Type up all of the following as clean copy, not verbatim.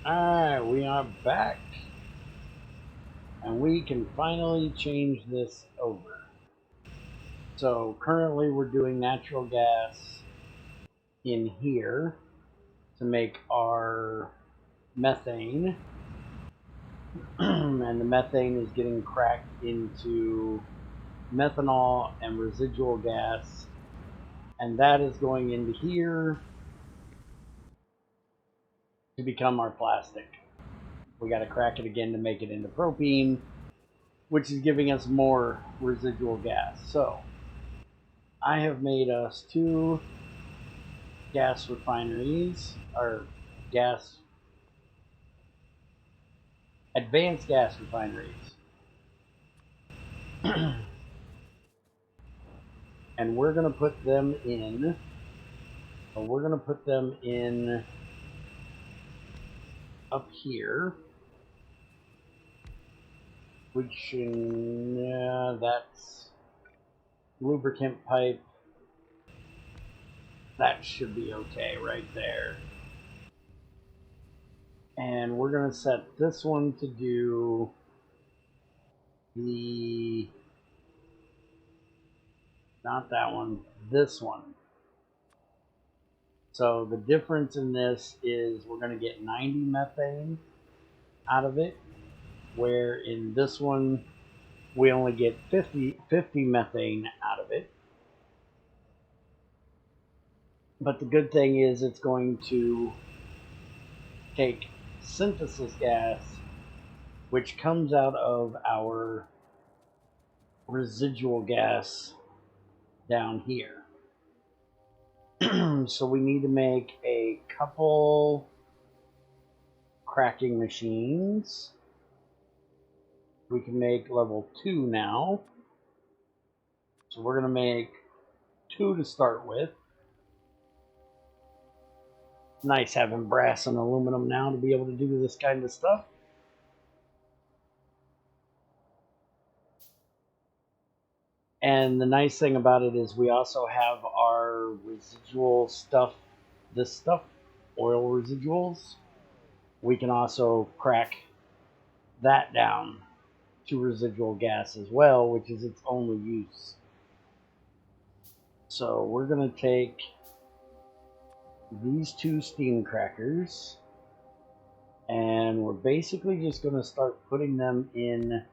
Alright, we are back. And we can finally change this over. So currently we're doing natural gas in here to make our methane. And the methane is getting cracked into methanol and residual gas. And that is going into here to become our plastic. We got to crack it again to make it into propene, which is giving us more residual gas. So I have made us 2 gas refineries, or advanced gas refineries. And we're going to put them in, up here, which, that's lubricant pipe. That should be okay right there. And we're going to set this one to do not that one, this one. So the difference in this is we're going to get 90 methane out of it, where in this one we only get 50 methane out of it. But the good thing is it's going to take synthesis gas, which comes out of our residual gas down here. So we need to make a couple cracking machines. We can make level 2 now. So we're going to make 2 to start with. Nice having brass and aluminum now to be able to do this kind of stuff. And the nice thing about it is we also have our residual stuff, this stuff, oil residuals. We can also crack that down to residual gas as well, which is its only use. So we're going to take these 2 steam crackers, and we're basically just going to start putting them in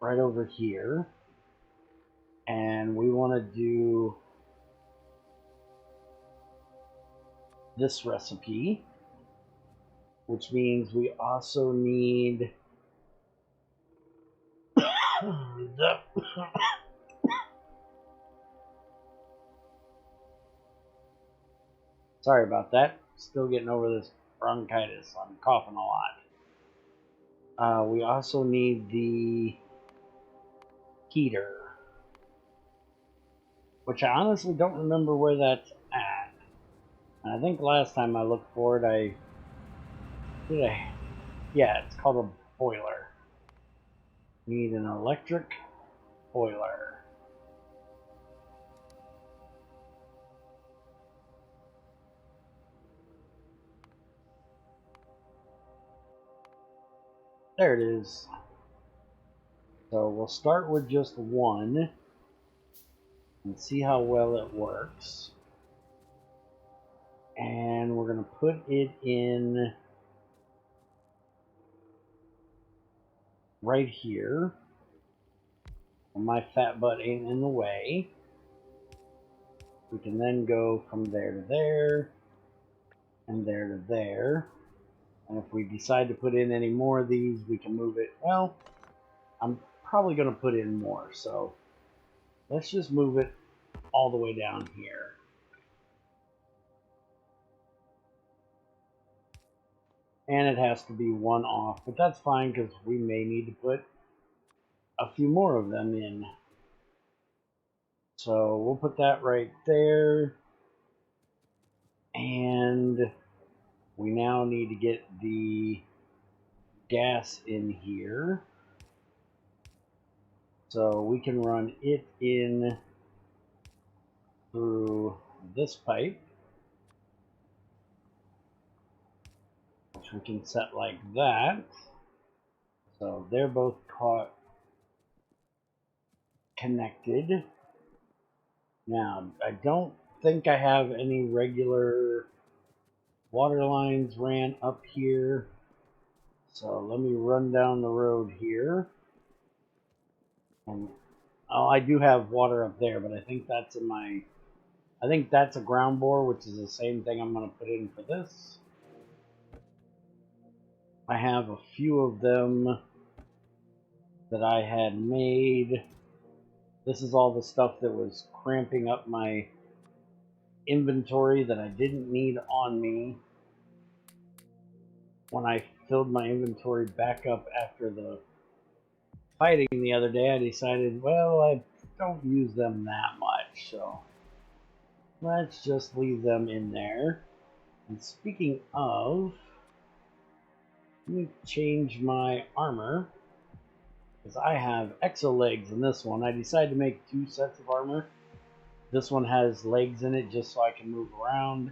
right over here. And we want to do this recipe, which means we also need sorry about that, still getting over this bronchitis. I'm coughing a lot. We also need the heater, which I honestly don't remember where that's at. And I think last time I looked for it, yeah, it's called a boiler. Need an electric boiler. There it is. So we'll start with just 1 and see how well it works. And we're going to put it in right here. My fat butt ain't in the way. We can then go from there to there and there to there. And if we decide to put in any more of these, we can move it. Well, I'm probably going to put in more, so let's just move it all the way down here. And it has to be 1 off, but that's fine because we may need to put a few more of them in. So we'll put that right there. And we now need to get the gas in here. So we can run it in through this pipe, which we can set like that. So they're both connected. Now, I don't think I have any regular water lines ran up here. So let me run down the road here. And oh, I do have water up there, but I think that's in my... I think that's a ground bore, which is the same thing I'm going to put in for this. I have a few of them that I had made. This is all the stuff that was cramping up my inventory that I didn't need on me. When I filled my inventory back up after the fighting the other day, I decided, well, I don't use them that much, so let's just leave them in there. And speaking of, let me change my armor, because I have exo legs in this one. I decided to make 2 sets of armor. This one has legs in it just so I can move around,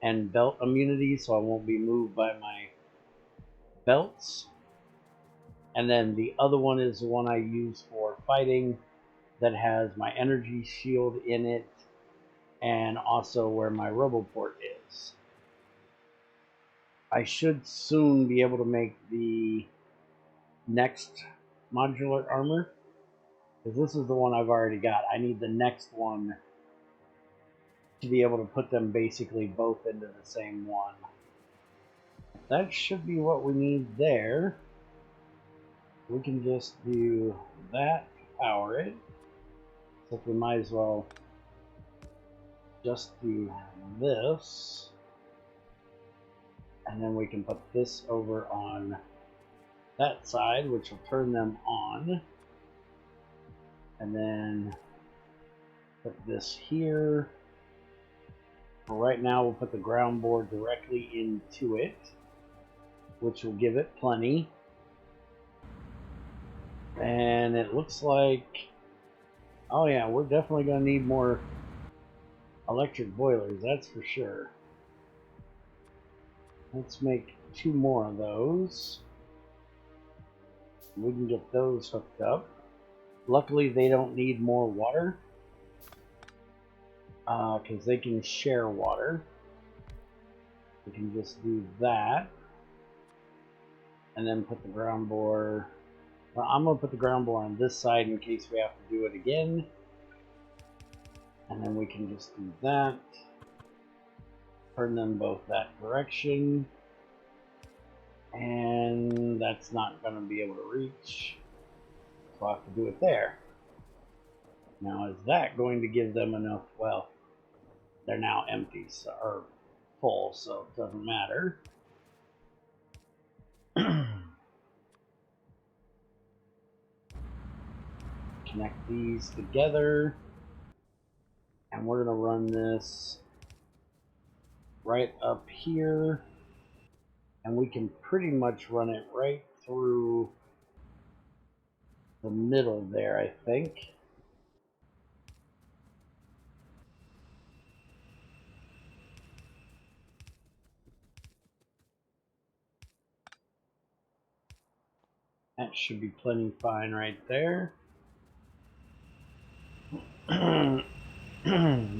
and belt immunity so I won't be moved by my belts. And then the other one is the one I use for fighting that has my energy shield in it and also where my roboport is. I should soon be able to make the next modular armor, because this is the one I've already got. I need the next one to be able to put them basically both into the same one. That should be what we need there. We can just do that to power it. So we might as well just do this. And then we can put this over on that side, which will turn them on. And then put this here. For right now, we'll put the ground board directly into it, which will give it plenty. And it looks like, oh yeah, we're definitely going to need more electric boilers, that's for sure. Let's make 2 more of those. We can get those hooked up. Luckily, they don't need more water, because they can share water. We can just do that. And then put the ground bore. Well, I'm going to put the ground bore on this side in case we have to do it again. And then we can just do that. Turn them both that direction. And that's not going to be able to reach. So I'll have to do it there. Now, is that going to give them enough? Well, they're now empty, so, or full, so it doesn't matter. Connect these together. And we're going to run this right up here. And we can pretty much run it right through the middle there, I think. That should be plenty fine right there.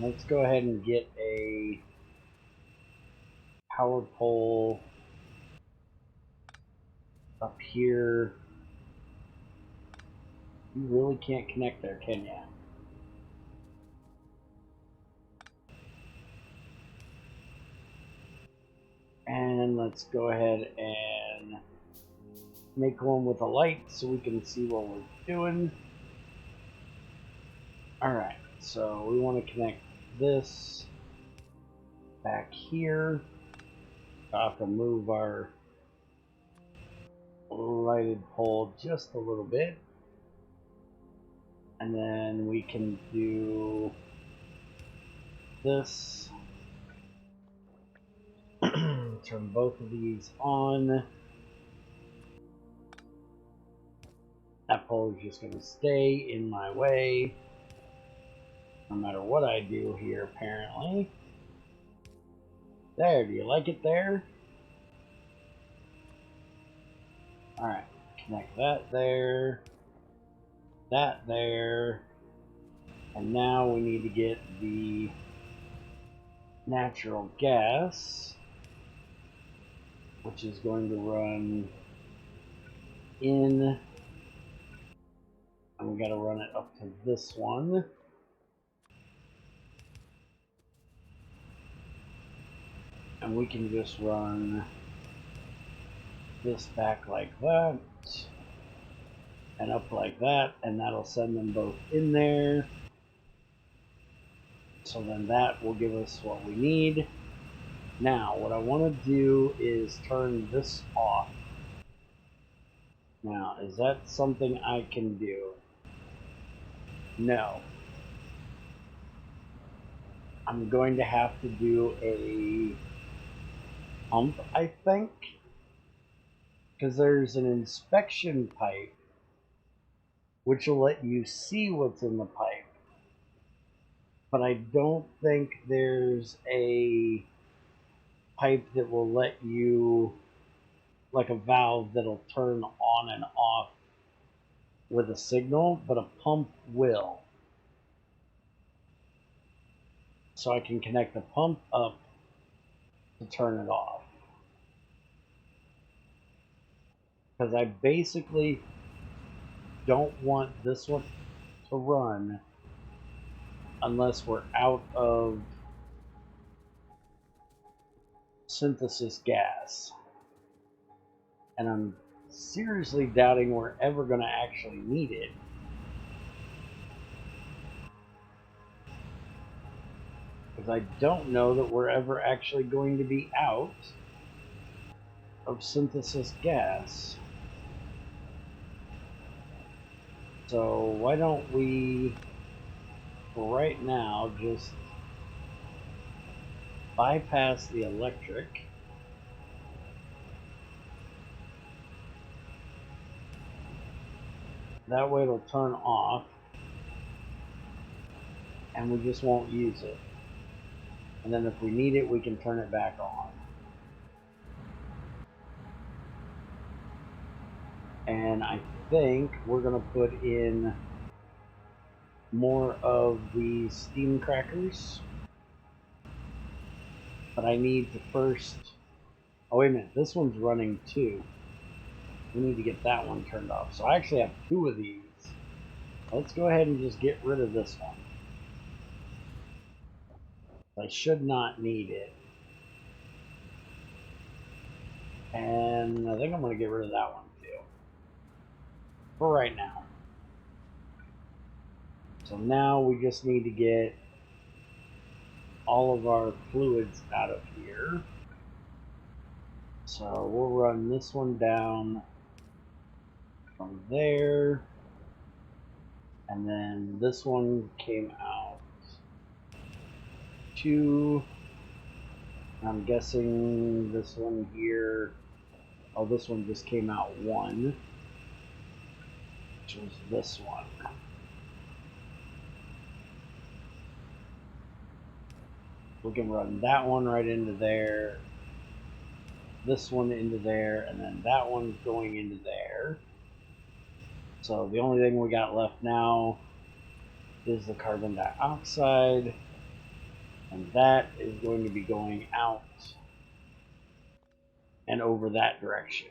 Let's go ahead and get a power pole up here. You really can't connect there, can ya? And let's go ahead and make one with a light so we can see what we're doing. Alright, so we want to connect this back here. I'll have to move our lighted pole just a little bit. And then we can do this. Turn both of these on. That pole is just going to stay in my way no matter what I do here, apparently. There, do you like it there? Alright, connect that there, that there, and now we need to get the natural gas, which is going to run in, and we got to run it up to this one. And we can just run this back like that, and up like that, and that'll send them both in there. So then that will give us what we need. Now, what I want to do is turn this off. Now, is that something I can do? No. I'm going to have to do a pump, I think, because there's an inspection pipe which will let you see what's in the pipe, but I don't think there's a pipe that will let you, like a valve that'll turn on and off with a signal, but a pump will. So I can connect the pump up to turn it off. Because I basically don't want this one to run unless we're out of synthesis gas. And I'm seriously doubting we're ever going to actually need it. Because I don't know that we're ever actually going to be out of synthesis gas. So why don't we, for right now, just bypass the electric. That way it'll turn off, and we just won't use it. And then if we need it, we can turn it back on. And I think we're going to put in more of the steam crackers. But I need to first... Oh, wait a minute. This one's running too. We need to get that one turned off. So I actually have two of these. Let's go ahead and just get rid of this one. I should not need it. And I think I'm going to get rid of that one too. For right now. So now we just need to get all of our fluids out of here. So we'll run this one down from there. And then this one came out 2. I'm guessing this one here, oh, this one just came out 1, which was this one. We can run that one right into there, this one into there, and then that one's going into there. So the only thing we got left now is the carbon dioxide, and that is going to be going out and over that direction.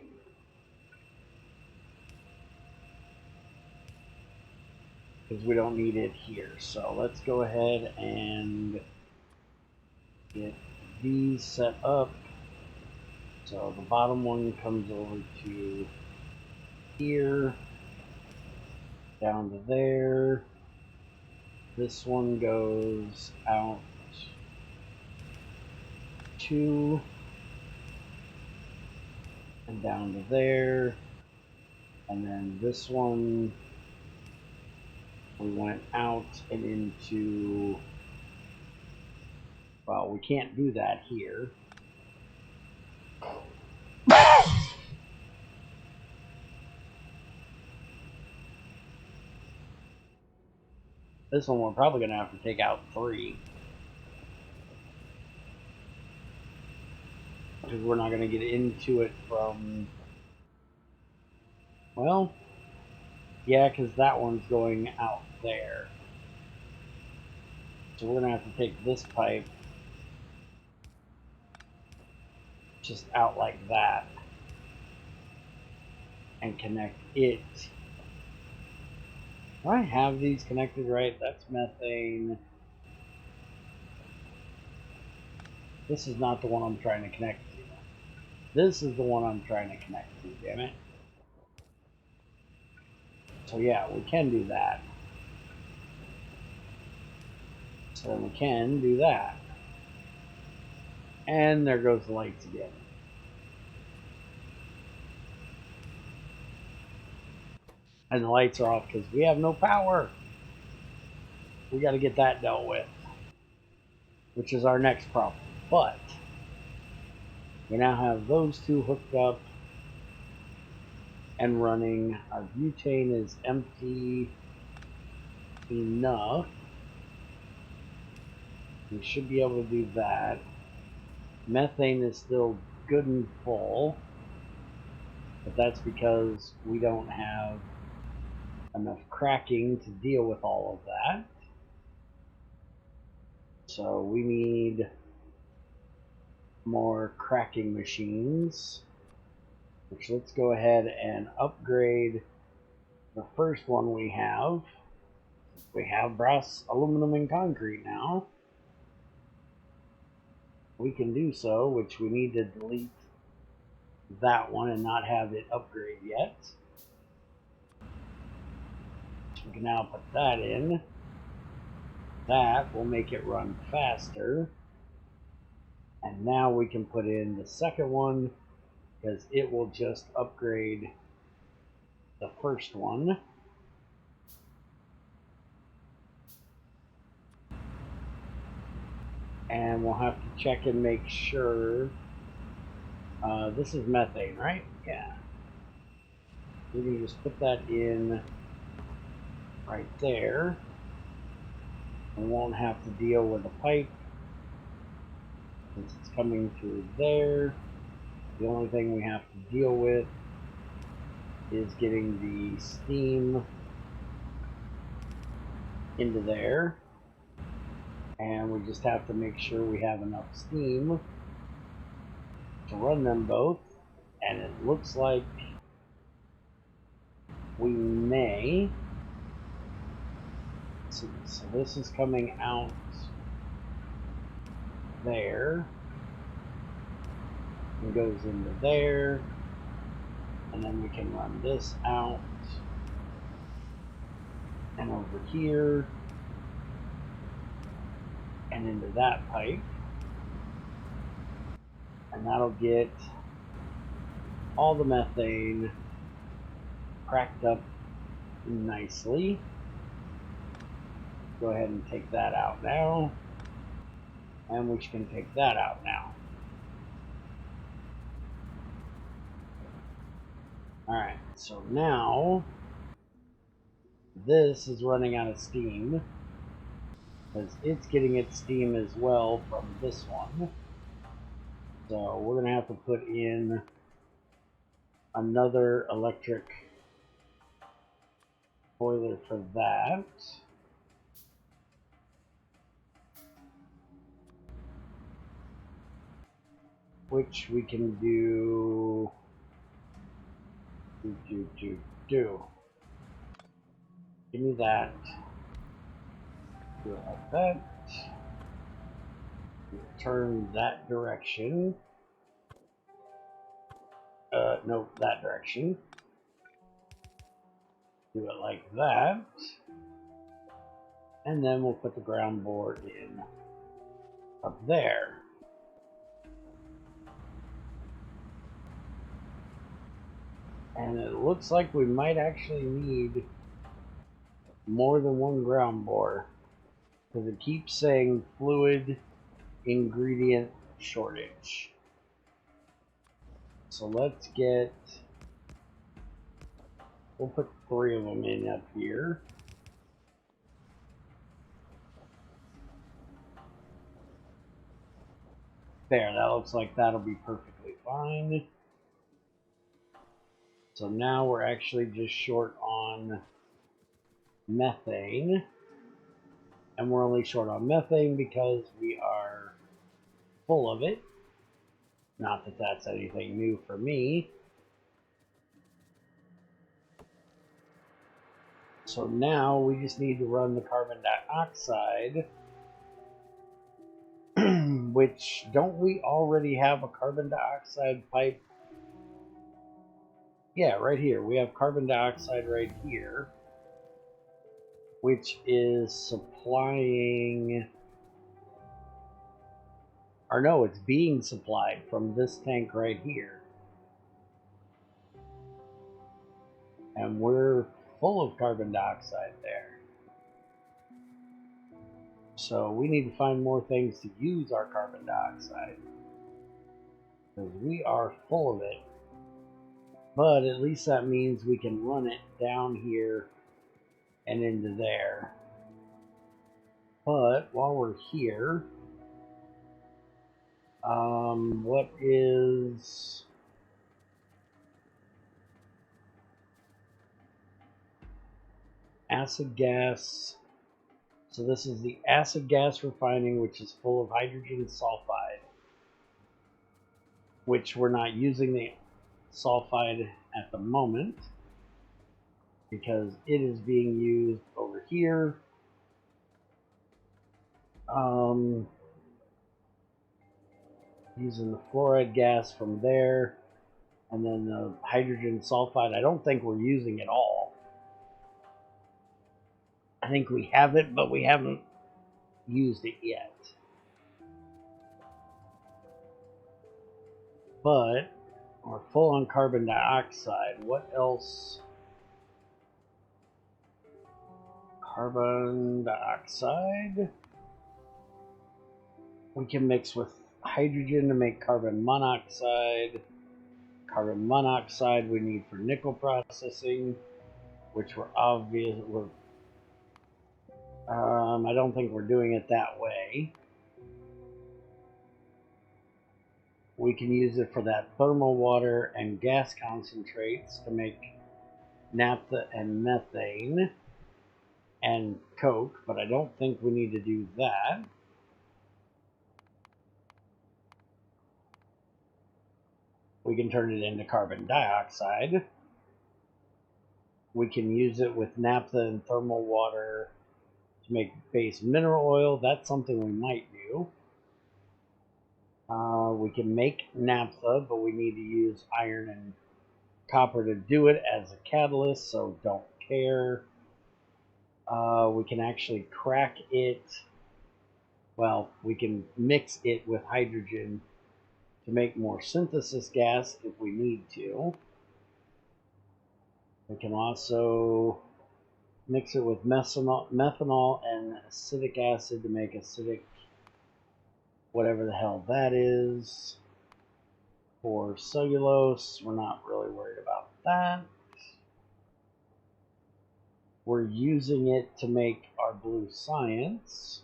Because we don't need it here. So let's go ahead and get these set up. So the bottom one comes over to here, down to there. This one goes out 2 and down to there. And then this one, we went out and into, well, we can't do that here. This one we're probably going to have to take out 3. Because we're not going to get into it from Well, yeah, because that one's going out there. So we're going to have to take this pipe just out like that and connect it. Do I have these connected right? That's methane. This is not the one I'm trying to connect to. This is the one I'm trying to connect to, damn it. So yeah, we can do that. So we can do that. And there goes the lights again. And the lights are off because we have no power. We got to get that dealt with, which is our next problem. But we now have those two hooked up and running. Our butane is empty enough. We should be able to do that. Methane is still good and full, but that's because we don't have enough cracking to deal with all of that. So we need more cracking machines, which let's go ahead and upgrade the first one we have. We have brass, aluminum, and concrete now. We can do so, which we need to delete that one and not have it upgrade yet. So we can now put that in. That will make it run faster. And now we can put in the second one because it will just upgrade the first one. And we'll have to check and make sure. This is methane, right? Yeah. We can just put that in right there. We won't have to deal with the pipe since it's coming through there. The only thing we have to deal with is getting the steam into there. And we just have to make sure we have enough steam to run them both. And it looks like we may. So this is coming out there and goes into there, and then we can run this out and over here and into that pipe, and that'll get all the methane cracked up nicely. Go ahead and take that out now, and we can take that out now. Alright, so now this is running out of steam because it's getting its steam as well from this one. So we're going to have to put in another electric boiler for that. Which we can do. Give me that. Do it like that. Turn that direction. No, that direction. Do it like that. And then we'll put the ground board in up there. And it looks like we might actually need more than one ground bore because it keeps saying fluid ingredient shortage. So let's get, we'll put 3 of them in up here. There, that looks like that'll be perfectly fine. So now we're actually just short on methane. And we're only short on methane because we are full of it. Not that that's anything new for me. So now we just need to run the carbon dioxide, which don't we already have a carbon dioxide pipe? Yeah, right here. We have carbon dioxide right here, which is supplying, or no, it's being supplied from this tank right here. And we're full of carbon dioxide there. So we need to find more things to use our carbon dioxide, because we are full of it. But at least that means we can run it down here and into there. But while we're here, what is acid gas? So this is the acid gas refining, which is full of hydrogen sulfide, which we're not using the sulfide at the moment because it is being used over here. Using the fluoride gas from there, and then the hydrogen sulfide I don't think we're using at all. I think we have it, but we haven't used it yet. But we're full on carbon dioxide. What else? Carbon dioxide. We can mix with hydrogen to make carbon monoxide. Carbon monoxide we need for nickel processing, which I don't think we're doing it that way. We can use it for that thermal water and gas concentrates to make naphtha and methane and coke, but I don't think we need to do that. We can turn it into carbon dioxide. We can use it with naphtha and thermal water to make base mineral oil. That's something we might do. We can make naphtha, but we need to use iron and copper to do it as a catalyst, so don't care. We can actually crack it. Well, we can mix it with hydrogen to make more synthesis gas if we need to. We can also mix it with methanol and acetic acid to make acidic, whatever the hell that is. For cellulose, we're not really worried about that. We're using it to make our blue science.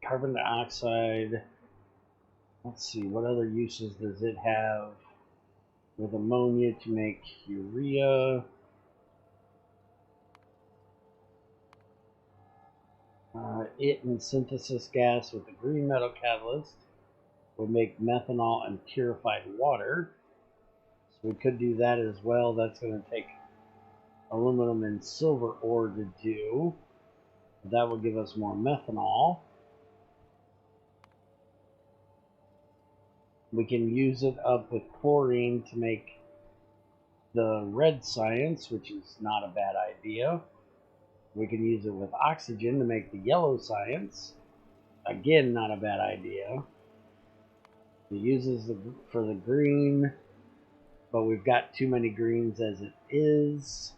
Carbon dioxide. Let's see, what other uses does it have? With ammonia to make urea. It and synthesis gas with the green metal catalyst would make methanol and purified water. So we could do that as well. That's going to take aluminum and silver ore to do. That will give us more methanol. We can use it up with chlorine to make the red science, which is not a bad idea. We can use it with oxygen to make the yellow science. Again, not a bad idea. It uses for the green, but we've got too many greens as it is.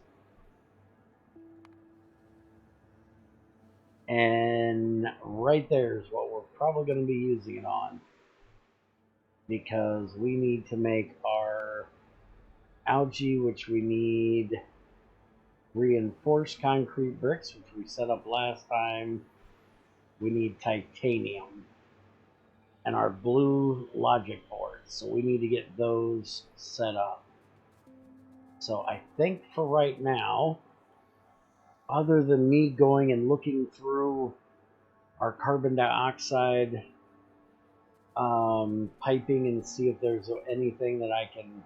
And right there is what we're probably going to be using it on, because we need to make our algae, which we need reinforced concrete bricks, which we set up last time. We need titanium and our blue logic boards. so we need to get those set up. So I think for right now, other than me going and looking through our carbon dioxide piping and see if there's anything that I can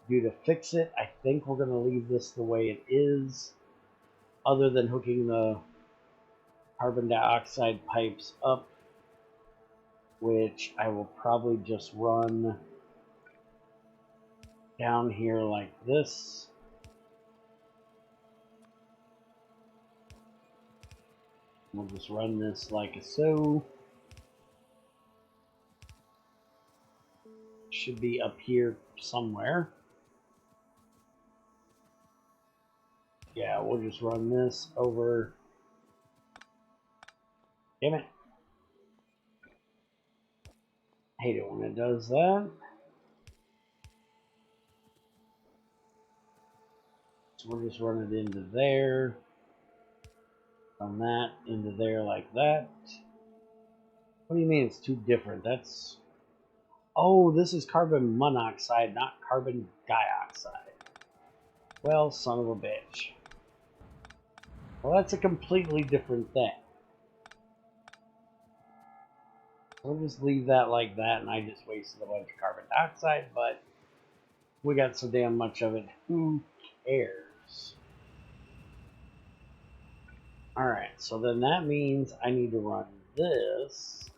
do to fix it, I think we're going to leave this the way it is, other than hooking the carbon dioxide pipes up, which I will probably just run down here like this. We'll just run this like so. Should be up here somewhere. Yeah, we'll just run this over. Damn it. Hate it when it does that. So we'll just run it into there. Run that into there like that. What do you mean it's too different? That's... Oh, this is carbon monoxide, not carbon dioxide. Well, son of a bitch. Well, that's a completely different thing. We'll just leave that like that, and I just wasted a bunch of carbon dioxide, but we got so damn much of it, who cares? Alright, so then that means I need to run this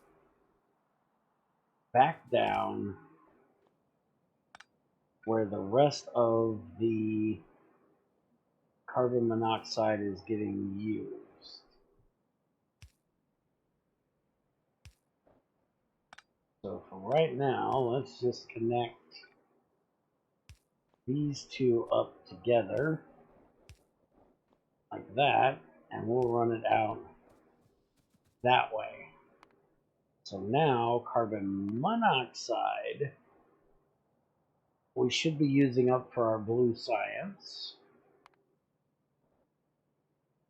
back down where the rest of the carbon monoxide is getting used. So for right now, let's just connect these two up together like that, and we'll run it out that way. So now carbon monoxide we should be using up for our blue science,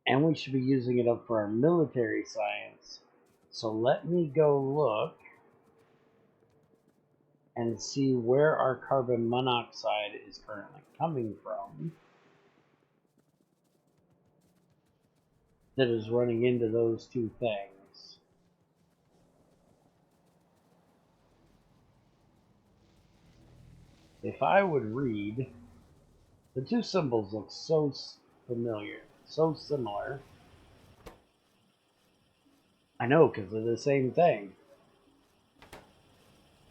and we should be using it up for our military science. So let me go look and see where our carbon monoxide is currently coming from that is running into those two things. If I would read, the two symbols look so familiar, so similar. I know, because they're the same thing.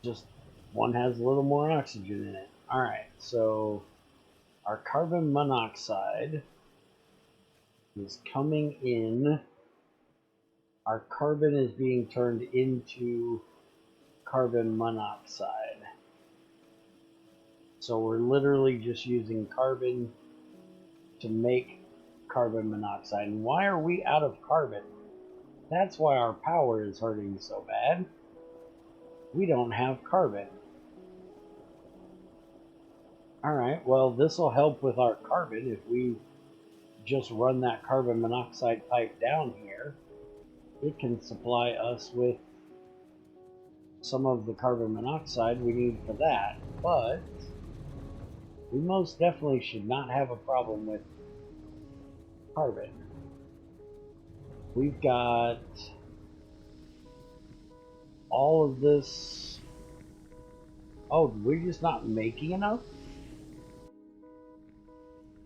Just one has a little more oxygen in it. Alright, so our carbon monoxide is coming in. Our carbon is being turned into carbon monoxide. So we're literally just using carbon to make carbon monoxide. And why are we out of carbon? That's why our power is hurting so bad. We don't have carbon. Alright, well this will help with our carbon if we just run that carbon monoxide pipe down here. It can supply us with some of the carbon monoxide we need for that, but we most definitely should not have a problem with carbon. We've got all of this. Oh, we're just not making enough?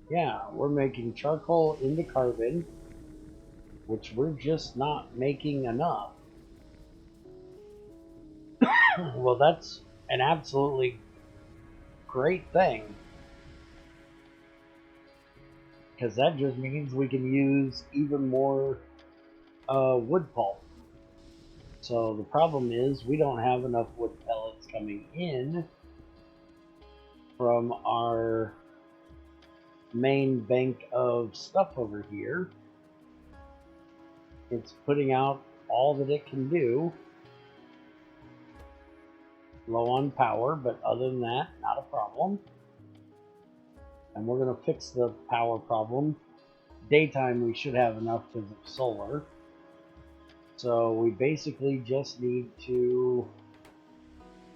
Yeah, we're making charcoal into carbon, which we're just not making enough. Well, that's an absolutely great thing, because that just means we can use even more wood pulp. So the problem is we don't have enough wood pellets coming in from our main bank of stuff over here. It's putting out all that it can do. Low on power, but other than that, not a problem. And we're going to fix the power problem. Daytime we should have enough because of solar. So we basically just need to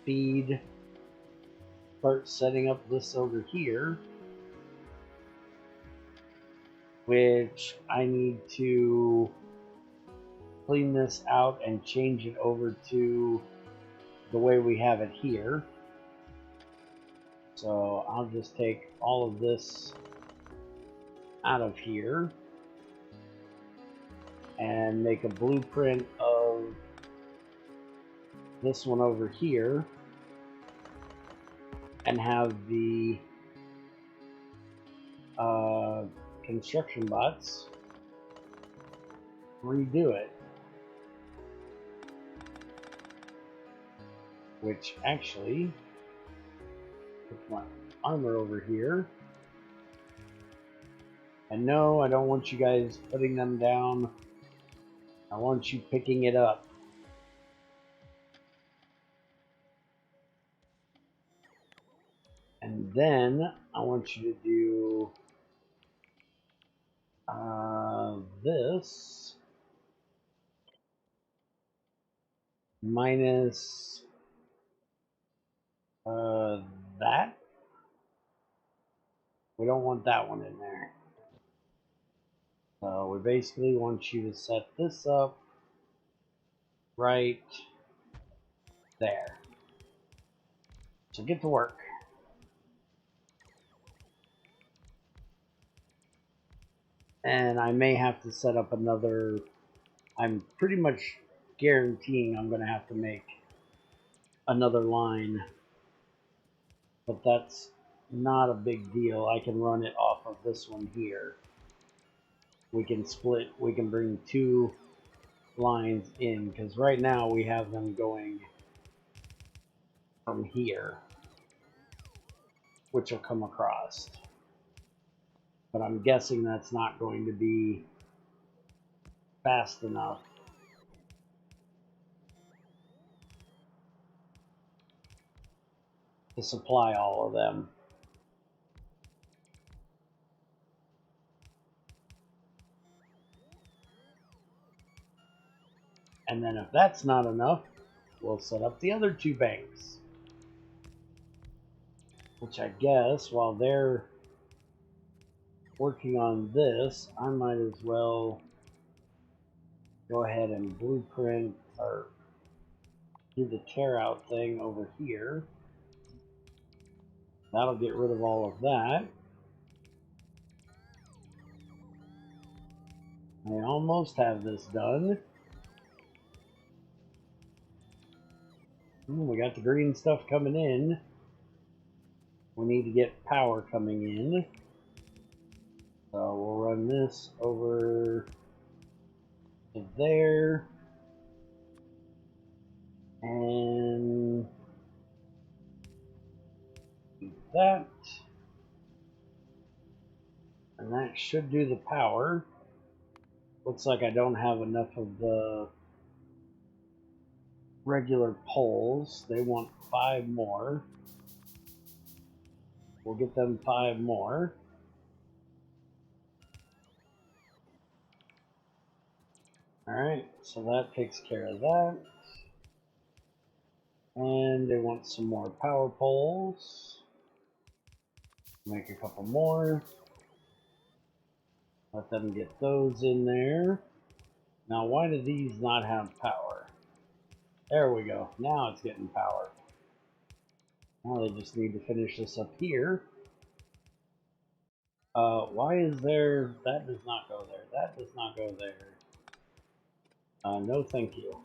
feed start setting up this over here, which I need to clean this out and change it over to the way we have it here. So I'll just take all of this out of here and make a blueprint of this one over here and have the construction bots redo it, which actually put my armor over here. And no, I don't want you guys putting them down. I want you picking it up. And then I want you to do this minus that. We don't want that one in there. So we basically want you to set this up right there. So get to work. And I may have to set up another, I'm pretty much guaranteeing I'm going to have to make another line. But that's not a big deal. I can run it off of this one here. We can split, we can bring two lines in, because right now we have them going from here, which will come across. But I'm guessing that's not going to be fast enough to supply all of them. And then if that's not enough, we'll set up the other two banks. Which I guess while they're working on this, I might as well go ahead and blueprint or do the tear out thing over here. That'll get rid of all of that. I almost have this done. We got the green stuff coming in. We need to get power coming in. So we'll run this over to there. And do that. And that should do the power. Looks like I don't have enough of the regular poles. They want 5 more. We'll get them 5 more. Alright, so that takes care of that. And they want some more power poles. Make a couple more. Let them get those in there. Now, why do these not have power? There we go. Now it's getting power. Now they just need to finish this up here. Why is there... That does not go there. That does not go there. No thank you.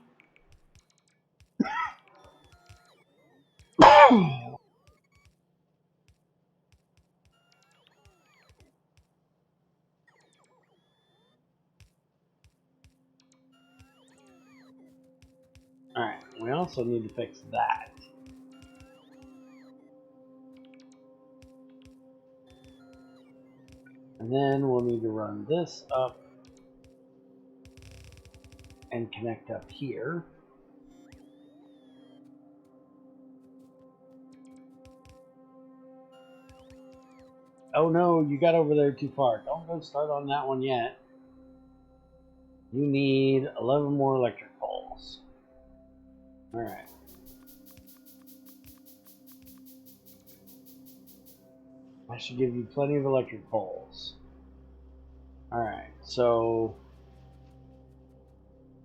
Alright, we also need to fix that. And then we'll need to run this up and connect up here. Oh no, you got over there too far. Don't go start on that one yet. You need 11 more electric poles. Alright. I should give you plenty of electric poles. Alright, so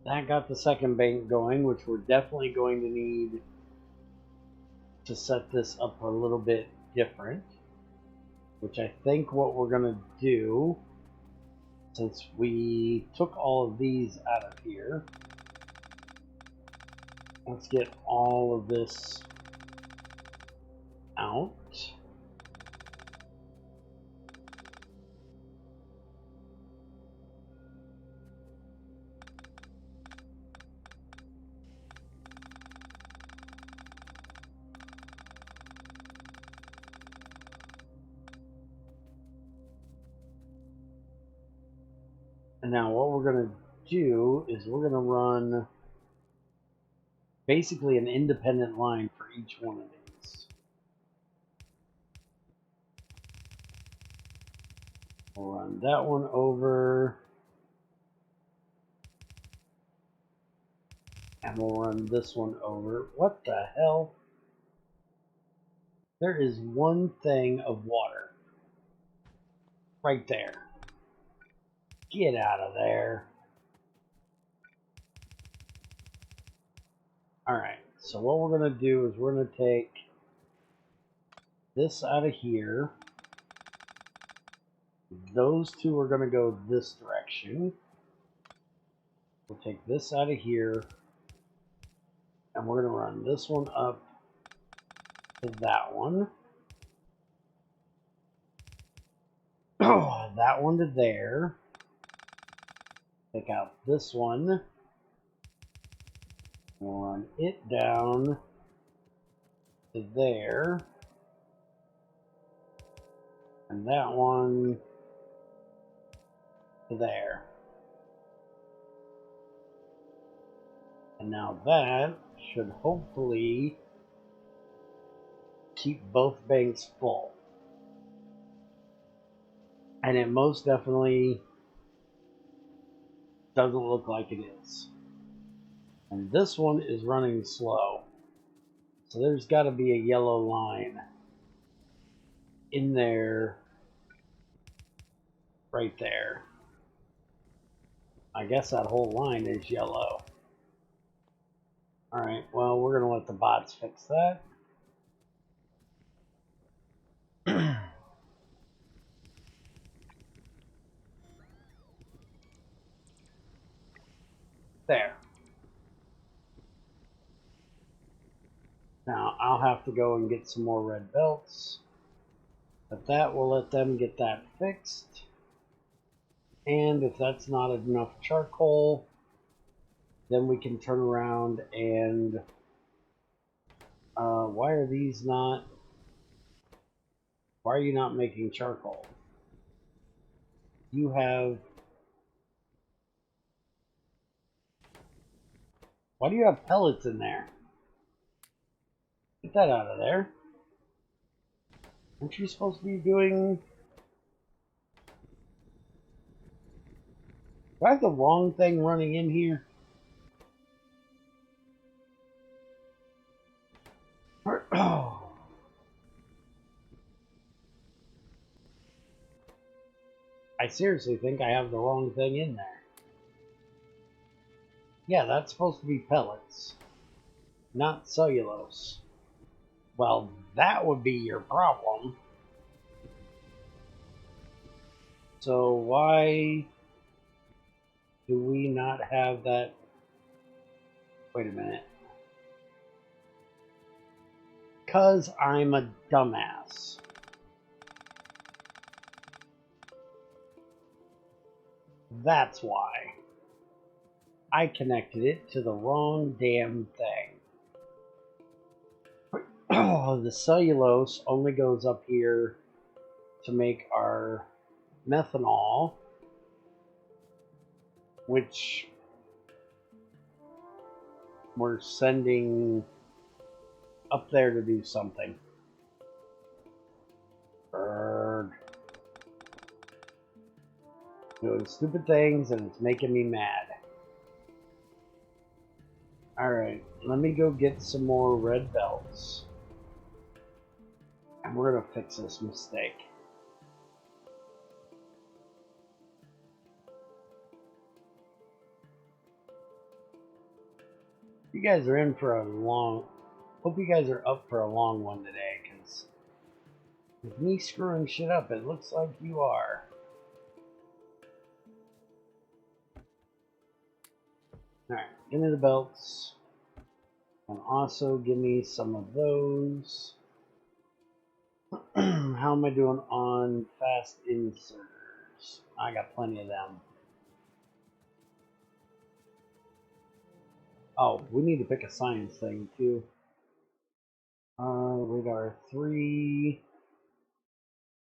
that got the second bank going, which we're definitely going to need to set this up a little bit different. Which I think what we're going to do, since we took all of these out of here, let's get all of this out. And now what we're going to do is we're going to run basically an independent line for each one of these. We'll run that one over. And we'll run this one over. What the hell? There is one thing of water right there. Get out of there. Alright, so what we're going to do is we're going to take this out of here. Those two are going to go this direction. We'll take this out of here. And we're going to run this one up to that one. That one to there. Take out this one. We'll run it down to there. And that one to there. And now that should hopefully keep both banks full. And it most definitely doesn't look like it is. And this one is running slow. So there's got to be a yellow line in there, right there. I guess that whole line is yellow. Alright, well, we're going to let the bots fix that. There. Now, I'll have to go and get some more red belts. But that will let them get that fixed. And if that's not enough charcoal, then we can turn around and... why are these not... Why are you not making charcoal? You have... Why do you have pellets in there? Get that out of there. Aren't you supposed to be doing... Do I have the wrong thing running in here? Oh. I seriously think I have the wrong thing in there. Yeah, that's supposed to be pellets, not cellulose. Well, that would be your problem. So why do we not have that? Wait a minute. 'Cause I'm a dumbass. That's why. I connected it to the wrong damn thing. Oh, the cellulose only goes up here to make our methanol, which we're sending up there to do something. Bird. Doing stupid things and it's making me mad. Alright, let me go get some more red belts. And we're gonna fix this mistake. guys are in for a long... Hope you guys are up for a long one today, because with me screwing shit up, it looks like you are. Alright, give me the belts. And also give me some of those. How am I doing on fast inserters? I got plenty of them. Oh, we need to pick a science thing too. Radar 3.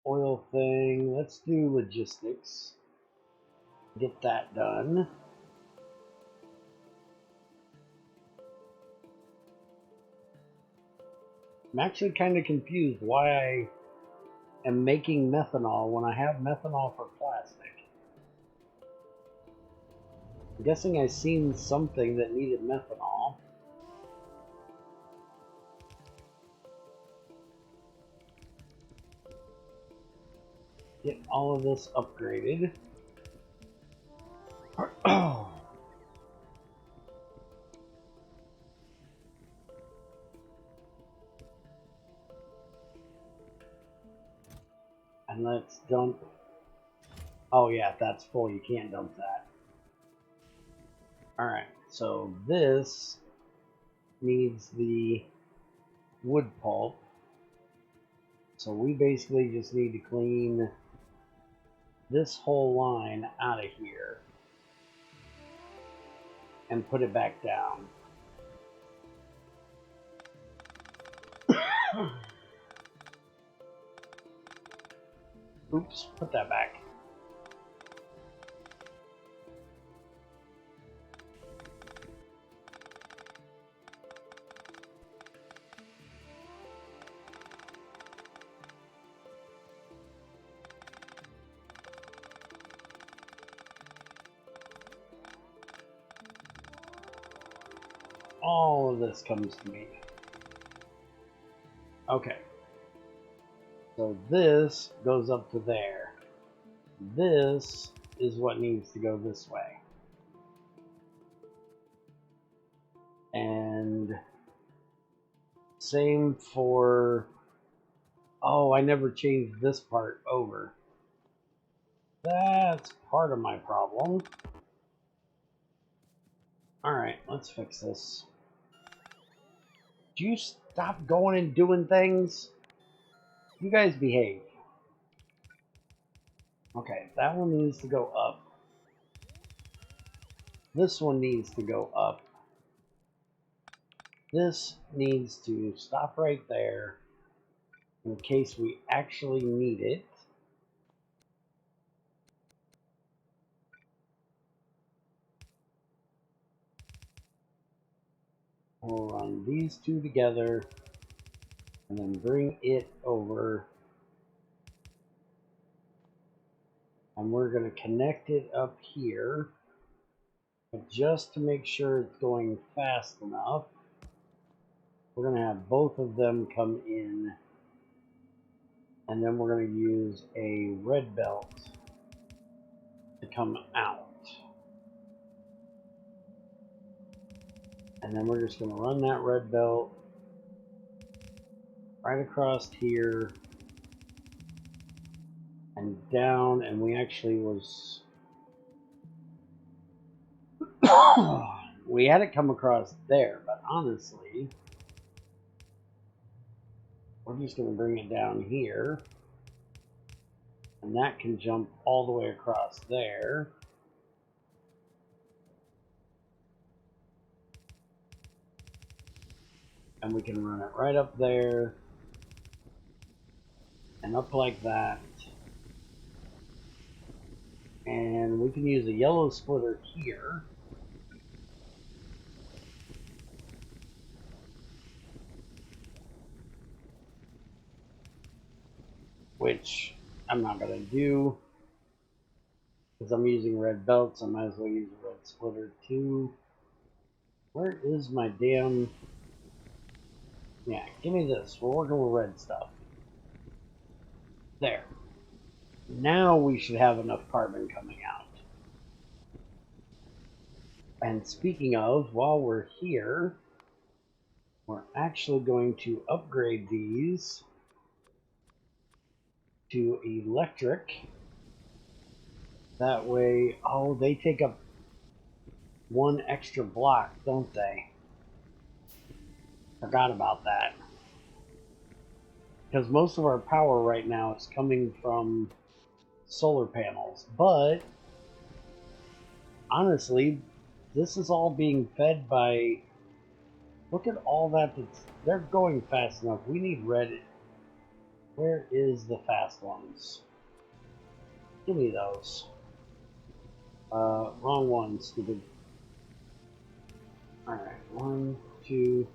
Oil thing. Let's do logistics. Get that done. I'm actually kind of confused why I am making methanol when I have methanol for plastic. I'm guessing I've seen something that needed methanol. Get all of this upgraded. And let's dump. Oh yeah, that's full. You can't dump that. Alright, so this needs the wood pulp. So we basically just need to clean this whole line out of here and put it back down. Oops, put that back. All of this comes to me. Okay. So this goes up to there. This is what needs to go this way. And same for... Oh, I never changed this part over. That's part of my problem. Alright, let's fix this. Do you stop going and doing things? You guys behave. Okay, that one needs to go up. This one needs to go up. This needs to stop right there in case we actually need it. We'll run these two together and then bring it over. And we're going to connect it up here. But just to make sure it's going fast enough, we're going to have both of them come in. And then we're going to use a red belt to come out. And then we're just going to run that red belt right across here and down, and we actually was we had it come across there, but honestly we're just going to bring it down here, and that can jump all the way across there. And we can run it right up there and up like that. And we can use a yellow splitter here. Which I'm not going to do. Because I'm using red belts, I might as well use a red splitter too. Where is my damn... Yeah, give me this. We're working with red stuff. There. Now we should have enough carbon coming out. And speaking of, while we're here, we're actually going to upgrade these to electric. That way, oh, they take up one extra block, don't they? Forgot about that. Because most of our power right now is coming from solar panels. But, honestly, this is all being fed by... Look at all that. They're going fast enough. We need red. Where is the fast ones? Give me those. Wrong one, stupid. Alright, 1, 2.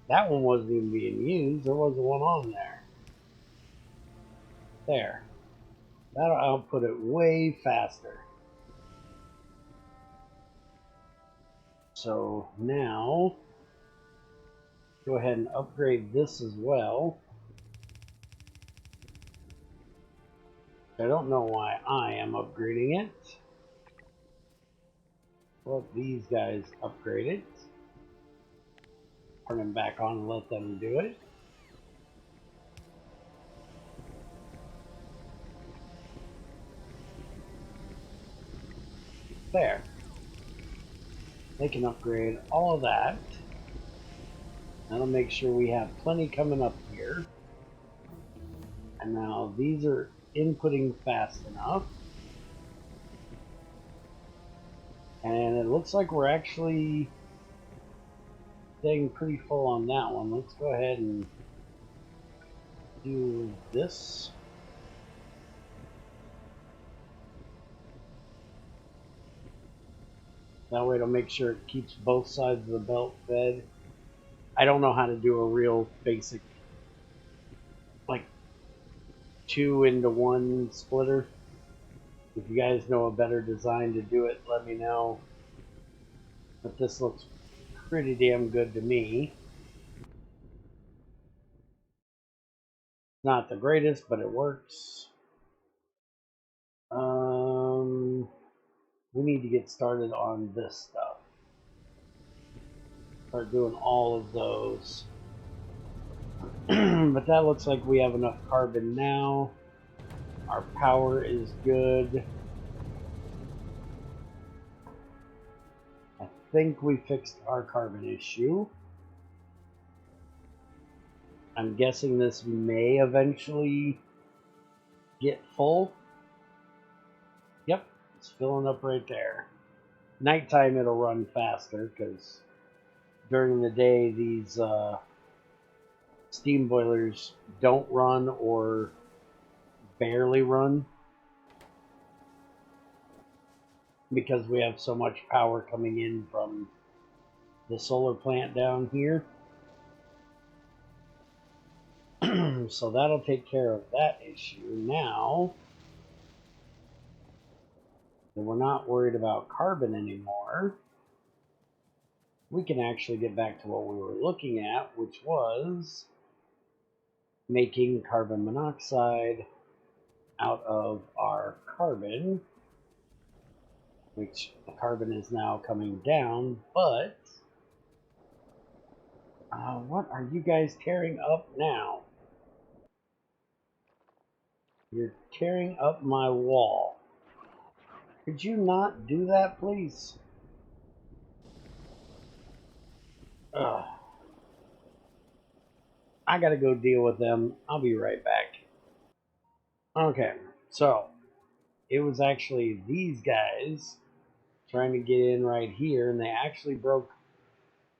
That one wasn't even being used. There wasn't one on there. There. That'll output it way faster. So now, go ahead and upgrade this as well. I don't know why I am upgrading it. Let these guys upgrade it. Turn them back on and let them do it. There. They can upgrade all of that. That'll make sure we have plenty coming up here. And now these are inputting fast enough. And it looks like we're actually staying pretty full on that one. Let's go ahead and do this. That way it'll make sure it keeps both sides of the belt fed. I don't know how to do a real basic, like, 2-into-1 splitter. If you guys know a better design to do it, let me know. But this looks pretty damn good to me. Not the greatest, but it works. We need to get started on this stuff. Start doing all of those. But that looks like we have enough carbon now. Our power is good. I think we fixed our carbon issue. I'm guessing this may eventually get full. Yep, it's filling up right there. Nighttime it'll run faster because during the day these steam boilers don't run or barely run because we have so much power coming in from the solar plant down here. So that'll take care of that issue. Now that we're not worried about carbon anymore, we can actually get back to what we were looking at, which was making carbon monoxide out of our carbon, which the carbon is now coming down, but what are you guys tearing up now? You're tearing up my wall. Could you not do that, please? Ugh. I gotta go deal with them. I'll be right back. Okay, so it was actually these guys trying to get in right here, and they actually broke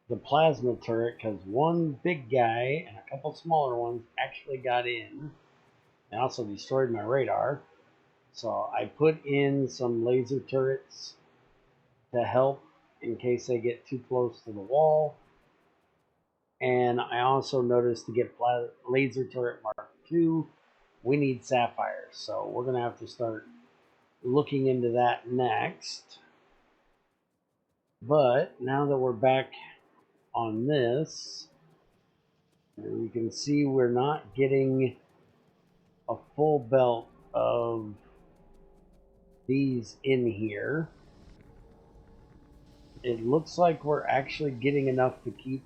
the plasma turret because one big guy and a couple smaller ones actually got in. They also destroyed my radar. So I put in some laser turrets to help in case they get too close to the wall. And I also noticed to get laser turret Mark II, we need sapphires. So we're going to have to start looking into that next. But now that we're back on this, you can see we're not getting a full belt of these in here. It looks like we're actually getting enough to keep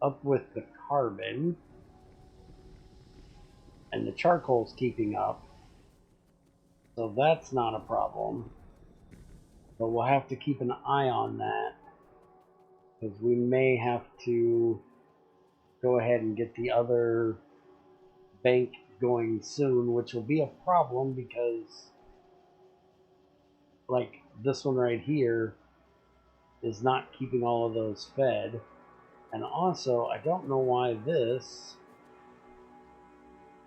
up with the carbon, and the charcoal's keeping up, so that's not a problem. But we'll have to keep an eye on that, because we may have to go ahead and get the other bank going soon, which will be a problem because, like, this one right here is not keeping all of those fed. And also, I don't know why this,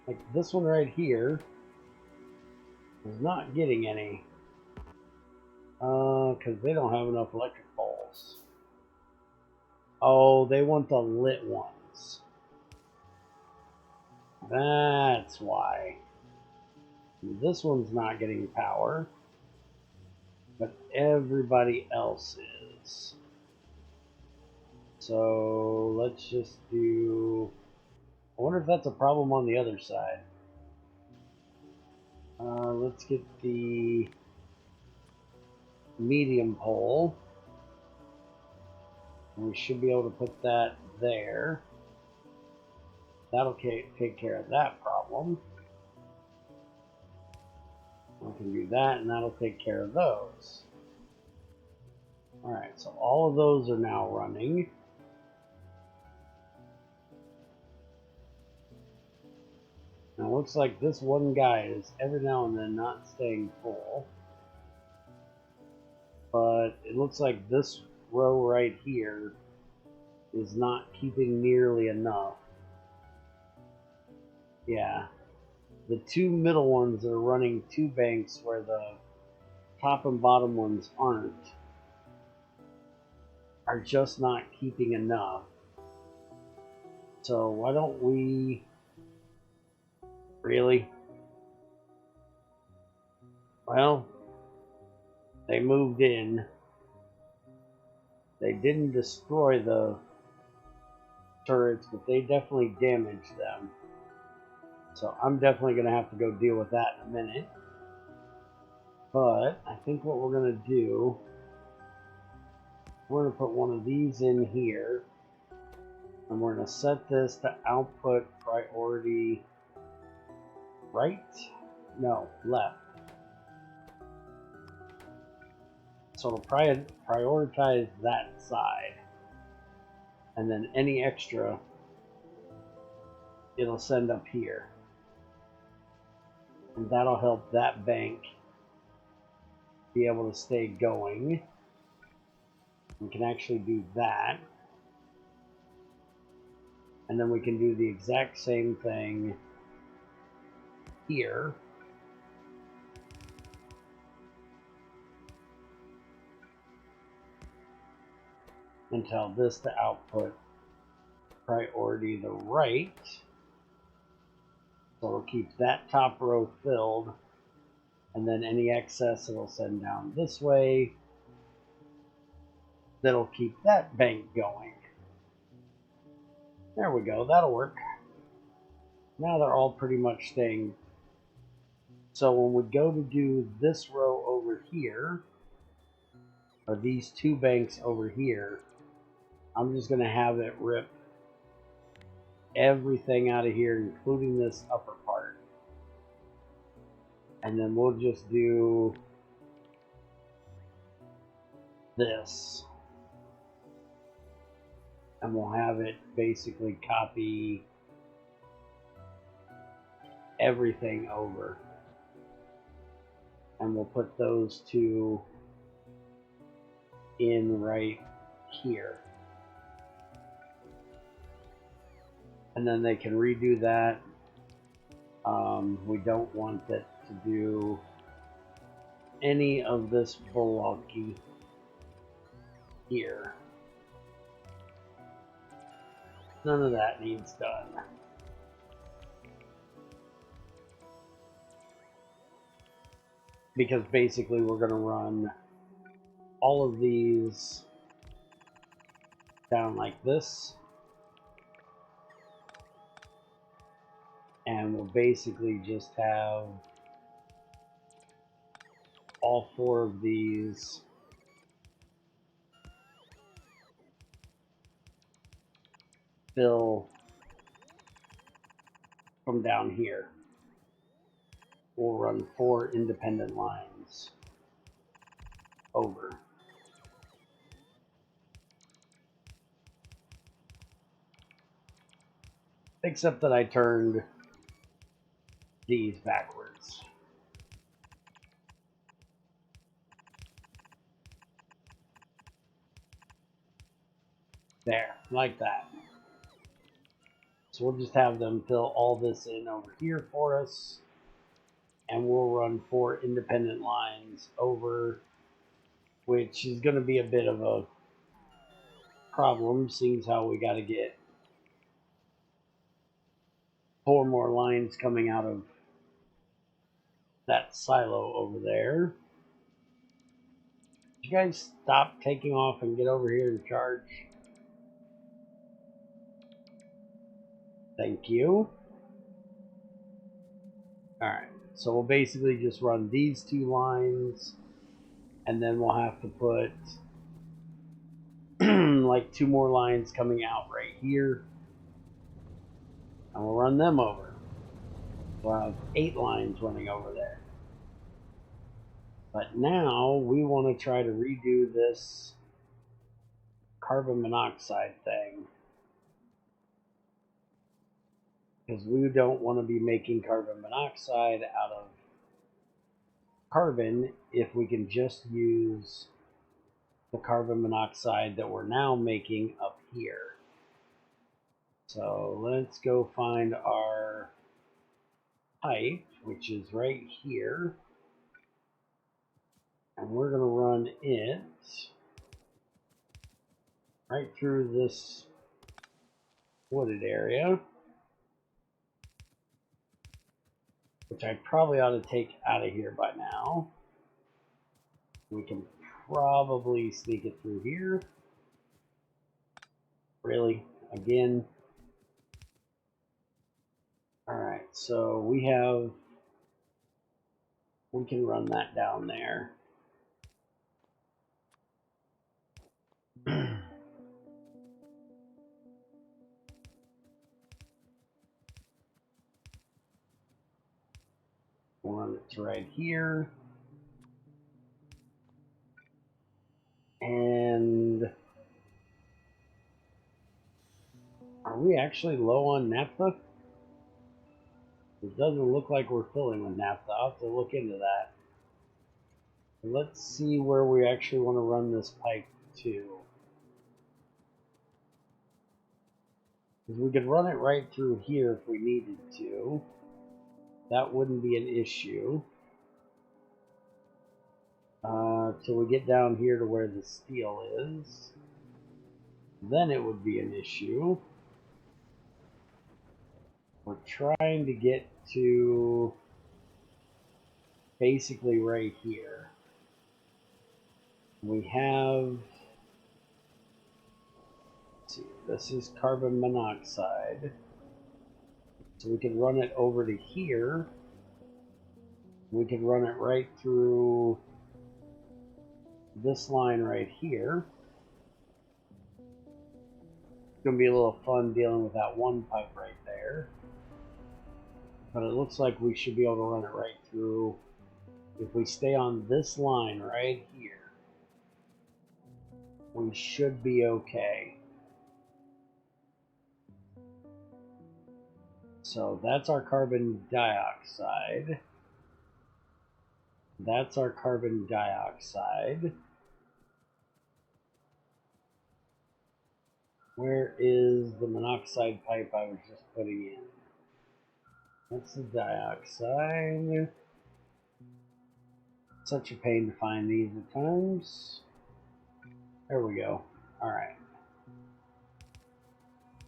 like this one right here, is not getting any. Because they don't have enough electric poles. Oh, they want the lit ones. That's why. This one's not getting power, but everybody else is. So let's just do... I wonder if that's a problem on the other side. Let's get the medium pole. We should be able to put that there. That'll take care of that problem. We can do that, and that'll take care of those. Alright, so all of those are now running. Now it looks like this one guy is every now and then not staying full. But it looks like this row right here is not keeping nearly enough. Yeah. The two middle ones that are running two banks where the top and bottom ones aren't are just not keeping enough. So why don't we... Really? Well, they moved in. They didn't destroy the turrets, but they definitely damaged them. So I'm definitely going to have to go deal with that in a minute. But I think what we're going to do, we're going to put one of these in here. And we're going to set this to output priority right? No, left. So it'll prioritize that side. And then any extra, it'll send up here. And that'll help that bank be able to stay going. We can actually do that. And then we can do the exact same thing here. And tell this to output priority the right. So it'll keep that top row filled. And then any excess it'll send down this way. That'll keep that bank going. There we go, that'll work. Now they're all pretty much staying. So when we go to do this row over here, or these two banks over here, I'm just going to have it rip everything out of here, including this upper part. And then we'll just do this. And we'll have it basically copy everything over. And we'll put those two in right here. And then they can redo that. We don't want it to do any of this bulky here. None of that needs done. Because basically we're going to run all of these down like this. And we'll basically just have all four of these fill from down here. We'll run 4 independent lines over. Except that I turned these backwards. There, like that. So we'll just have them fill all this in over here for us. And we'll run 4 independent lines over, which is going to be a bit of a problem, seeing as how we got to get 4 more lines coming out of that silo over there. You guys stop taking off and get over here and charge. Thank you. Alright, so we'll basically just run these 2 lines, and then we'll have to put like 2 more lines coming out right here, and we'll run them over. We'll have 8 lines running over there. But now we want to try to redo this carbon monoxide thing, because we don't want to be making carbon monoxide out of carbon if we can just use the carbon monoxide that we're now making up here. So let's go find our pipe, which is right here, and we're going to run it right through this wooded area, which I probably ought to take out of here by now. We can probably sneak it through here. Really? Again? Alright, so we can run that down there. We'll run it to right here. And are we actually low on naphtha? It doesn't look like we're filling with naphtha. I'll have to look into that. Let's see where we actually want to run this pipe to. Because we could run it right through here if we needed to. That wouldn't be an issue. Till we get down here to where the steel is. Then it would be an issue. We're trying to get to basically right here. We have, let's see, this is carbon monoxide. So we can run it over to here. We can run it right through this line right here. It's going to be a little fun dealing with that one pipe right there. But it looks like we should be able to run it right through. If we stay on this line right here, we should be okay. So that's our carbon dioxide. That's our carbon dioxide. Where is the monoxide pipe I was just putting in? That's the dioxide. Such a pain to find these at times. There we go. Alright.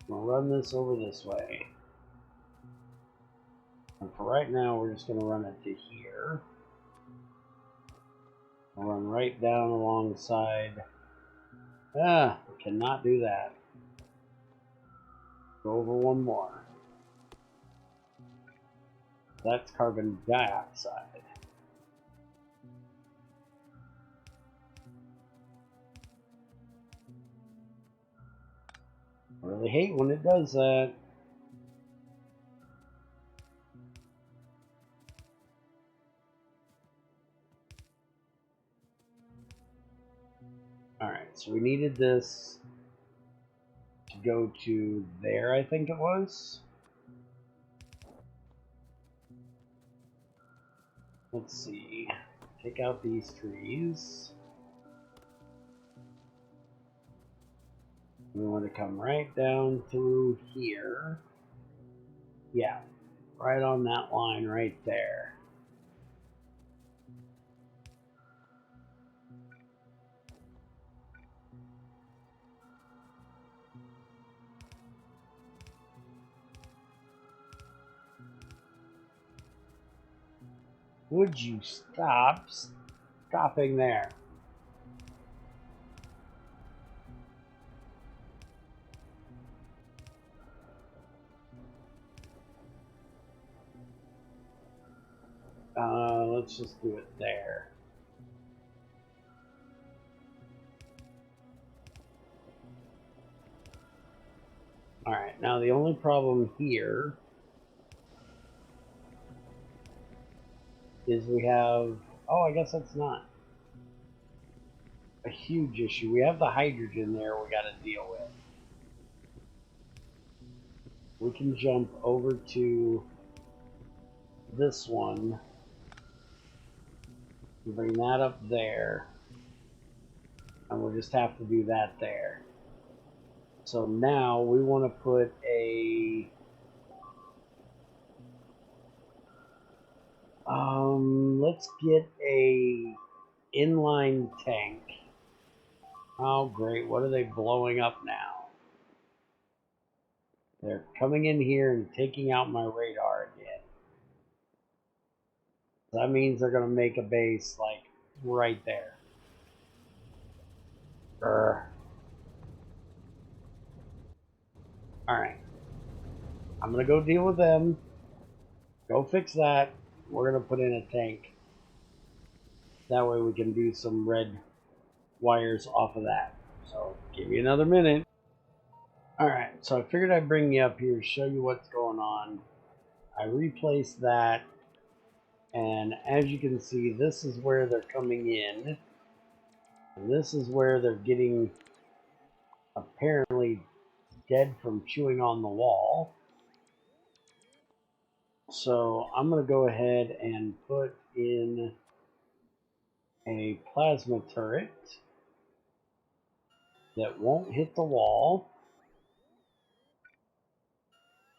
We'll run this over this way. And for right now, we're just going to run it to here. We'll run right down alongside. We cannot do that. Go over one more. That's carbon dioxide. really hate when it does that. Alright, so we needed this to go to there, I think it was. Let's see. Take out these trees. We want to come right down through here. Yeah, right on that line right there. Would you stop stopping there? Let's just do it there. Alright, now the only problem here is we have... Oh, I guess that's not a huge issue. We have the hydrogen there we got to deal with. We can jump over to this one and bring that up there, and we'll just have to do that there. So now we want to put a let's get a inline tank. Oh great, what are they blowing up now? They're coming in here and taking out my radar again. That means they're going to make a base like right there. Alright. I'm going to go deal with them. Go fix that. We're going to put in a tank. That way we can do some red wires off of that. So give me another minute. Alright, so I figured I'd bring you up here, show you what's going on. I replaced that. And as you can see, this is where they're coming in. And this is where they're getting apparently dead from chewing on the wall. So I'm going to go ahead and put in a plasma turret that won't hit the wall,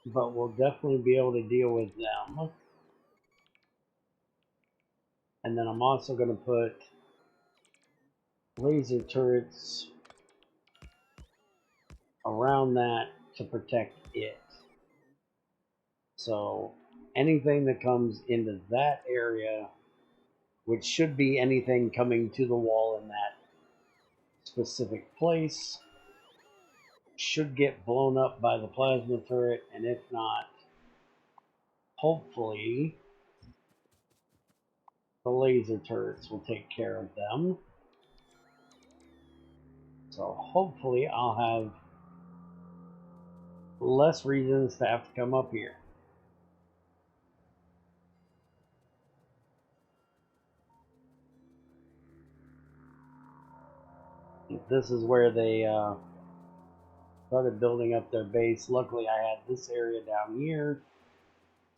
but we'll definitely be able to deal with them. And then I'm also going to put laser turrets around that to protect it. So anything that comes into that area, which should be anything coming to the wall in that specific place, should get blown up by the plasma turret, and if not, hopefully the laser turrets will take care of them. So hopefully I'll have less reasons to have to come up here. This is where they started building up their base. Luckily I had this area down here,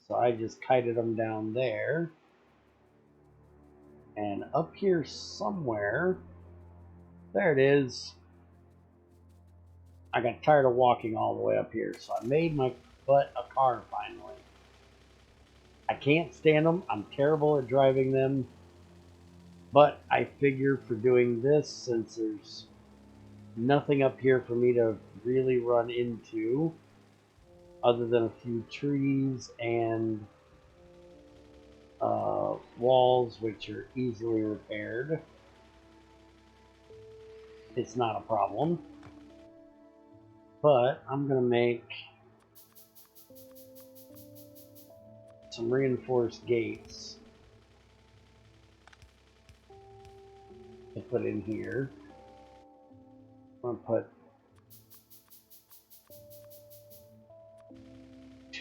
so I just kited them down there. And up here somewhere, there it is. I got tired of walking all the way up here, so I made my butt a car finally. I can't stand them. I'm terrible at driving them. But I figure for doing this, since there's nothing up here for me to really run into other than a few trees and walls, which are easily repaired, it's not a problem. But I'm going to make some reinforced gates to put in here. I'm going to put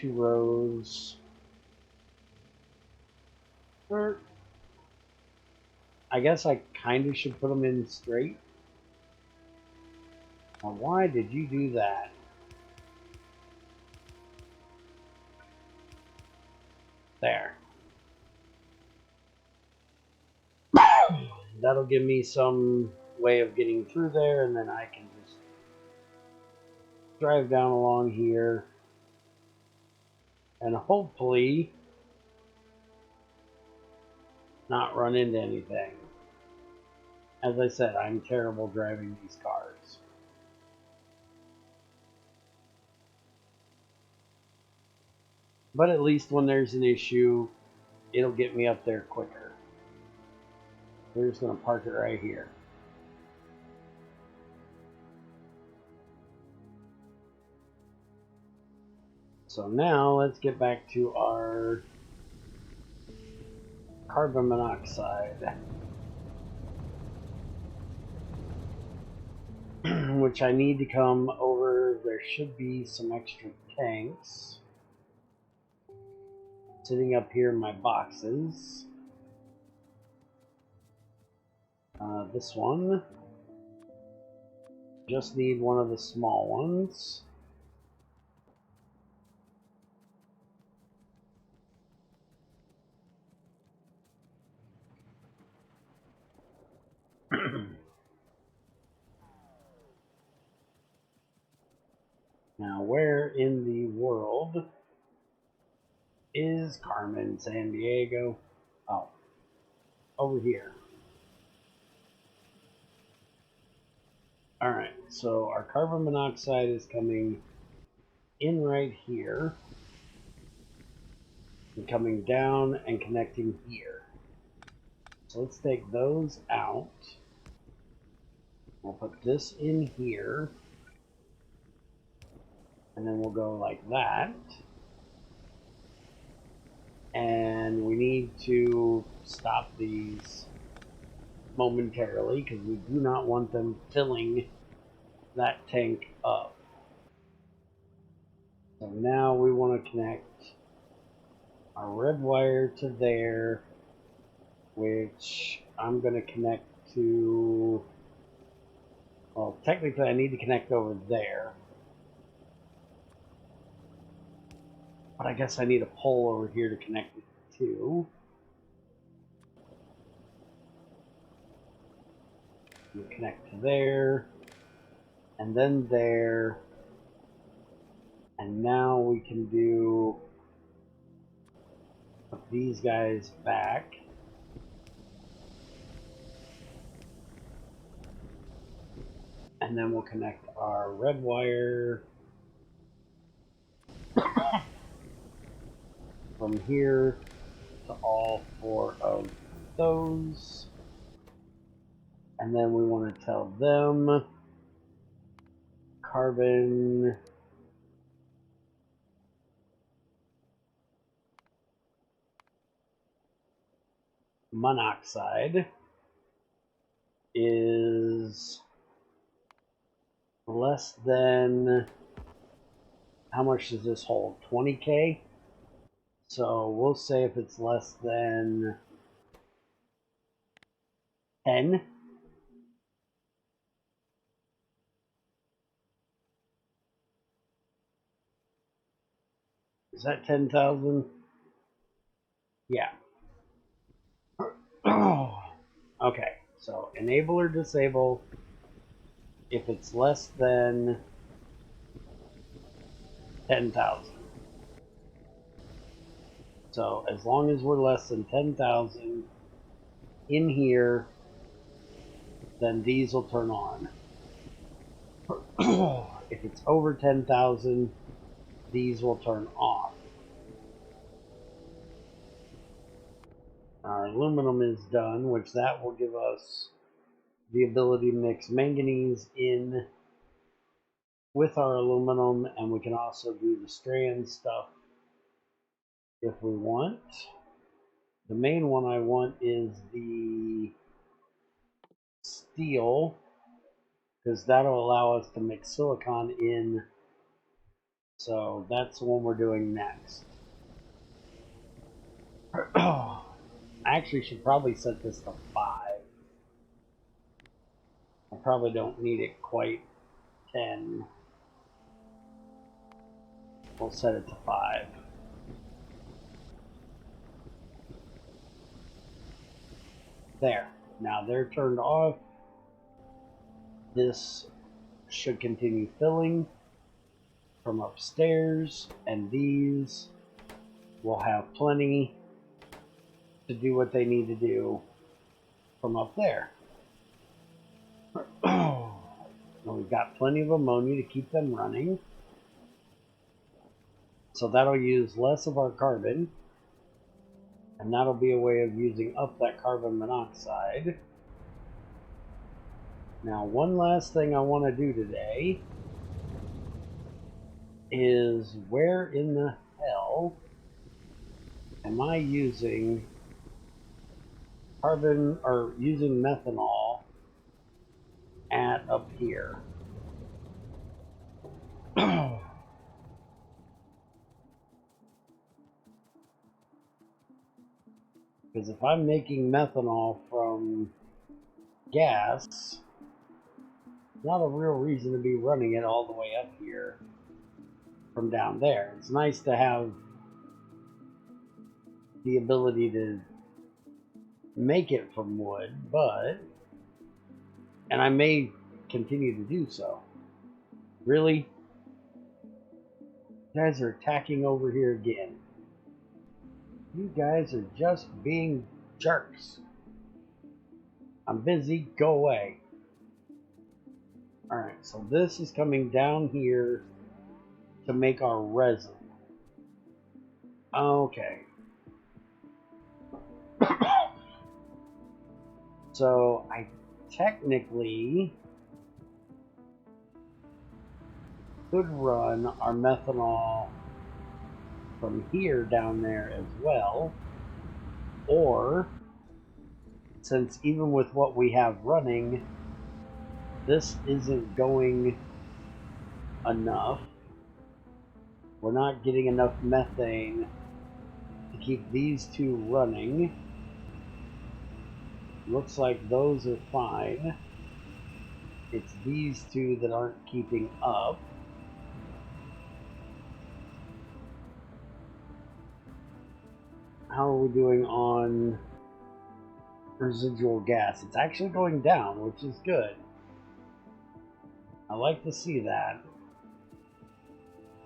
2 rows. Or I guess I kind of should put them in straight. Now, why did you do that? There. That'll give me some way of getting through there, and then I can just drive down along here and hopefully not run into anything. As I said, I'm terrible driving these cars. But at least when there's an issue, it'll get me up there quicker. We're just going to park it right here. So now let's get back to our carbon monoxide, which I need to come over. There should be some extra tanks sitting up here in my boxes. This one, just need one of the small ones. Now, where in the world is Carmen Sandiego? Oh, over here. Alright, so our carbon monoxide is coming in right here, and coming down and connecting here. So let's take those out. We'll put this in here, and then we'll go like that. And we need to stop these momentarily because we do not want them filling that tank up. So now we want to connect our red wire to there, which I'm going to connect to, well, technically I need to connect over there, but I guess I need a pole over here to connect it to. We'll connect to there, and then there, and now we can do put these guys back. And then we'll connect our red wire from here to all 4 of those. And then we want to tell them carbon monoxide is less than, how much does this hold? 20K? So we'll say if it's less than 10. Is that 10,000? Yeah. Okay, so enable or disable if it's less than 10,000. So as long as we're less than 10,000 in here, then these will turn on. If it's over 10,000, these will turn off. Our aluminum is done, which that will give us the ability to mix manganese in with our aluminum, and we can also do the strand stuff if we want. The main one I want is the steel, because that'll allow us to mix silicon in So that's the one we're doing next. I actually should probably set this to 5. I probably don't need it quite 10. We'll set it to 5. There. Now they're turned off. This should continue filling from upstairs, and these will have plenty to do what they need to do from up there. Now we've got plenty of ammonia to keep them running. So that'll use less of our carbon, and that'll be a way of using up that carbon monoxide. Now, one last thing I want to do today is where in the hell am I using carbon or using methanol at up here? Because if I'm making methanol from gas, not a real reason to be running it all the way up here from down there. It's nice to have the ability to make it from wood, and I may continue to do so. Really? You guys are attacking over here again. You guys are just being jerks. I'm busy, go away. Alright, so this is coming down here to make our resin. Okay. So I technically could run our methanol from here down there as well, or since even with what we have running, this isn't going enough, we're not getting enough methane to keep these two running. Looks like those are fine. It's these two that aren't keeping up. How are we doing on residual gas? It's actually going down, which is good. I like to see that.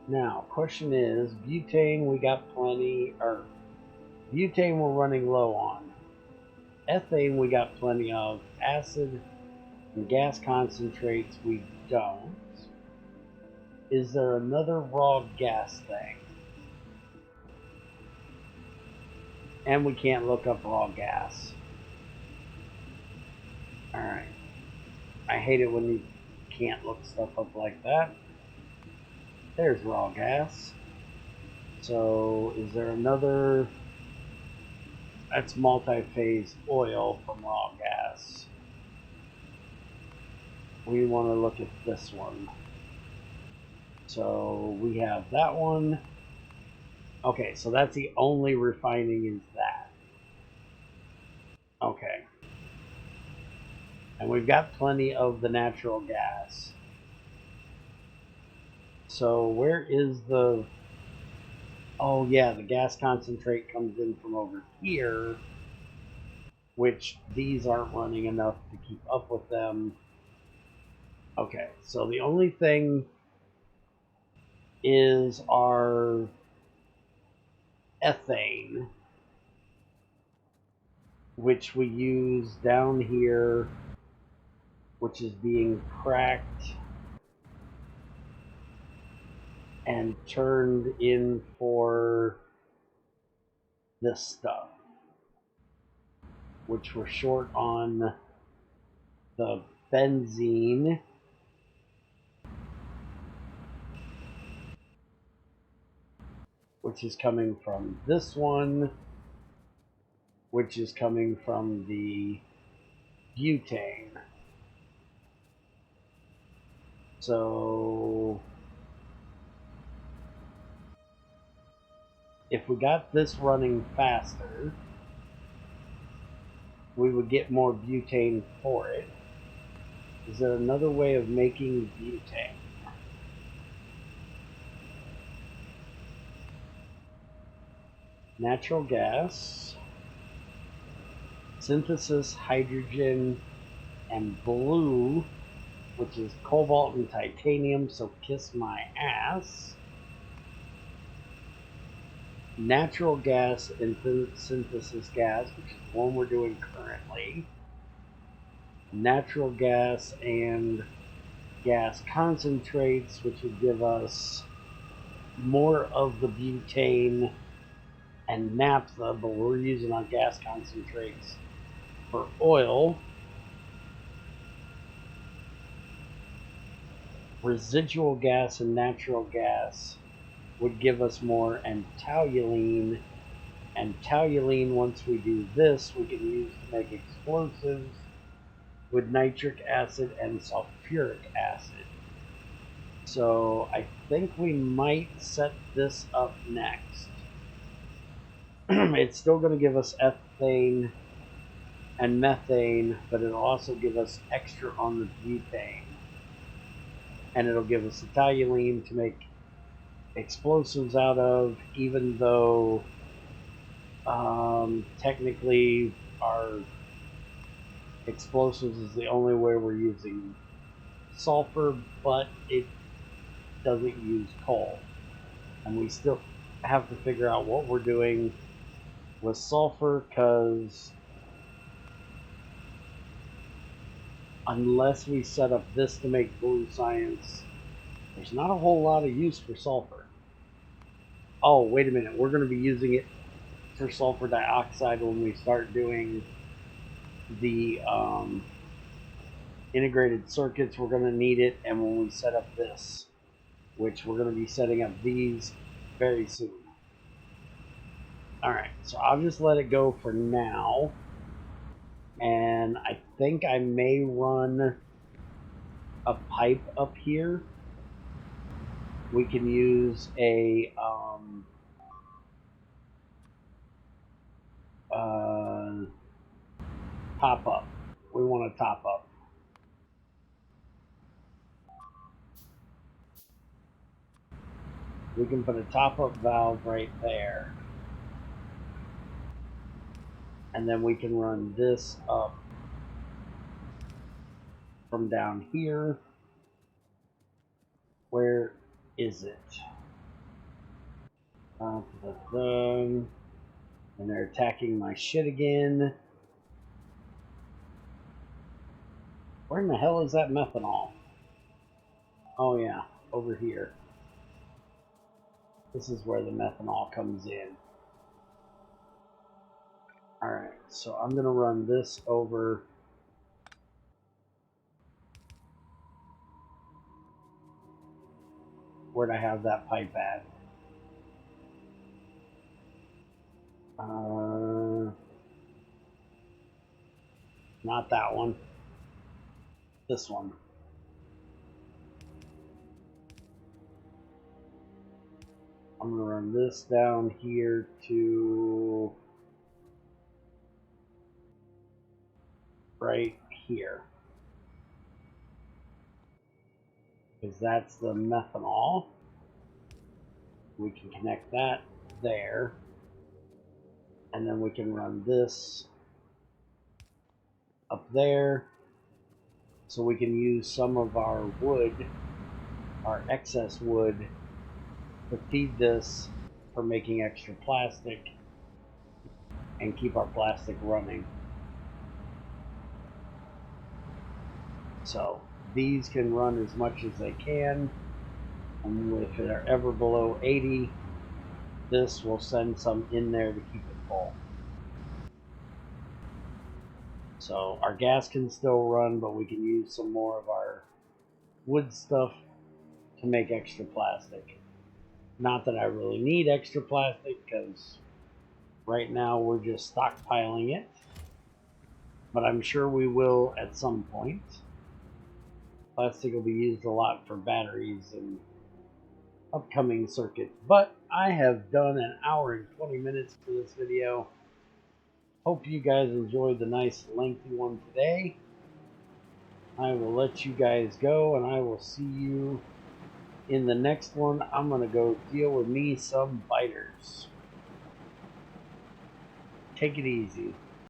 Now, question is, butane we got plenty, or butane we're running low on. Ethane we got plenty of. Acid and gas concentrates we don't. Is there another raw gas thing? And we can't look up raw gas. Alright. I hate it when you can't look stuff up like that. There's raw gas. So, is there another... That's multi-phase oil from raw gas. We want to look at this one. So, we have that one. Okay, so that's the only refining is that. Okay. And we've got plenty of the natural gas. So where is the... Oh yeah, the gas concentrate comes in from over here, which these aren't running enough to keep up with them. Okay, so the only thing is our ethane, which we use down here, which is being cracked and turned in for this stuff, which we're short on the benzene, which is coming from this one, which is coming from the butane. So if we got this running faster, we would get more butane for it. Is there another way of making butane? Natural gas, synthesis, hydrogen, and blue, which is cobalt and titanium, so kiss my ass. Natural gas and synthesis gas, which is the one we're doing currently. Natural gas and gas concentrates, which would give us more of the butane and naphtha, but we're using our gas concentrates for oil. Residual gas and natural gas would give us more, and toluene. And toluene, once we do this, we can use to make explosives with nitric acid and sulfuric acid. So I think we might set this up next. It's still going to give us ethane and methane, but it'll also give us extra on the butane. And it'll give us the toluene to make explosives out of, even though technically our explosives is the only way we're using sulfur, but it doesn't use coal. And we still have to figure out what we're doing with sulfur, because unless we set up this to make blue science, there's not a whole lot of use for sulfur. Oh, wait a minute, we're going to be using it for sulfur dioxide when we start doing the integrated circuits. We're going to need it, and when we set up this, which we're going to be setting up these very soon. Alright, so I'll just let it go for now. And I think I may run a pipe up here. We can use a top up. We want a top up. We can put a top up valve right there. And then we can run this up from down here. Where is it? And they're attacking my shit again. Where in the hell is that methanol? Oh yeah, over here. This is where the methanol comes in. Alright, so I'm going to run this over. Where'd I have that pipe at? Not that one. This one. I'm going to run this down here to right here. Because that's the methanol. We can connect that there. And then we can run this up there. So we can use some of our wood, our excess wood, to feed this for making extra plastic and keep our plastic running. So these can run as much as they can, and if they're ever below 80, this will send some in there to keep it full. So our gas can still run, but we can use some more of our wood stuff to make extra plastic. Not that I really need extra plastic, because right now we're just stockpiling it, but I'm sure we will at some point. Plastic will be used a lot for batteries and upcoming circuits. But I have done an hour and 20 minutes for this video. Hope you guys enjoyed the nice lengthy one today. I will let you guys go, and I will see you in the next one. I'm going to go deal with me some biters. Take it easy.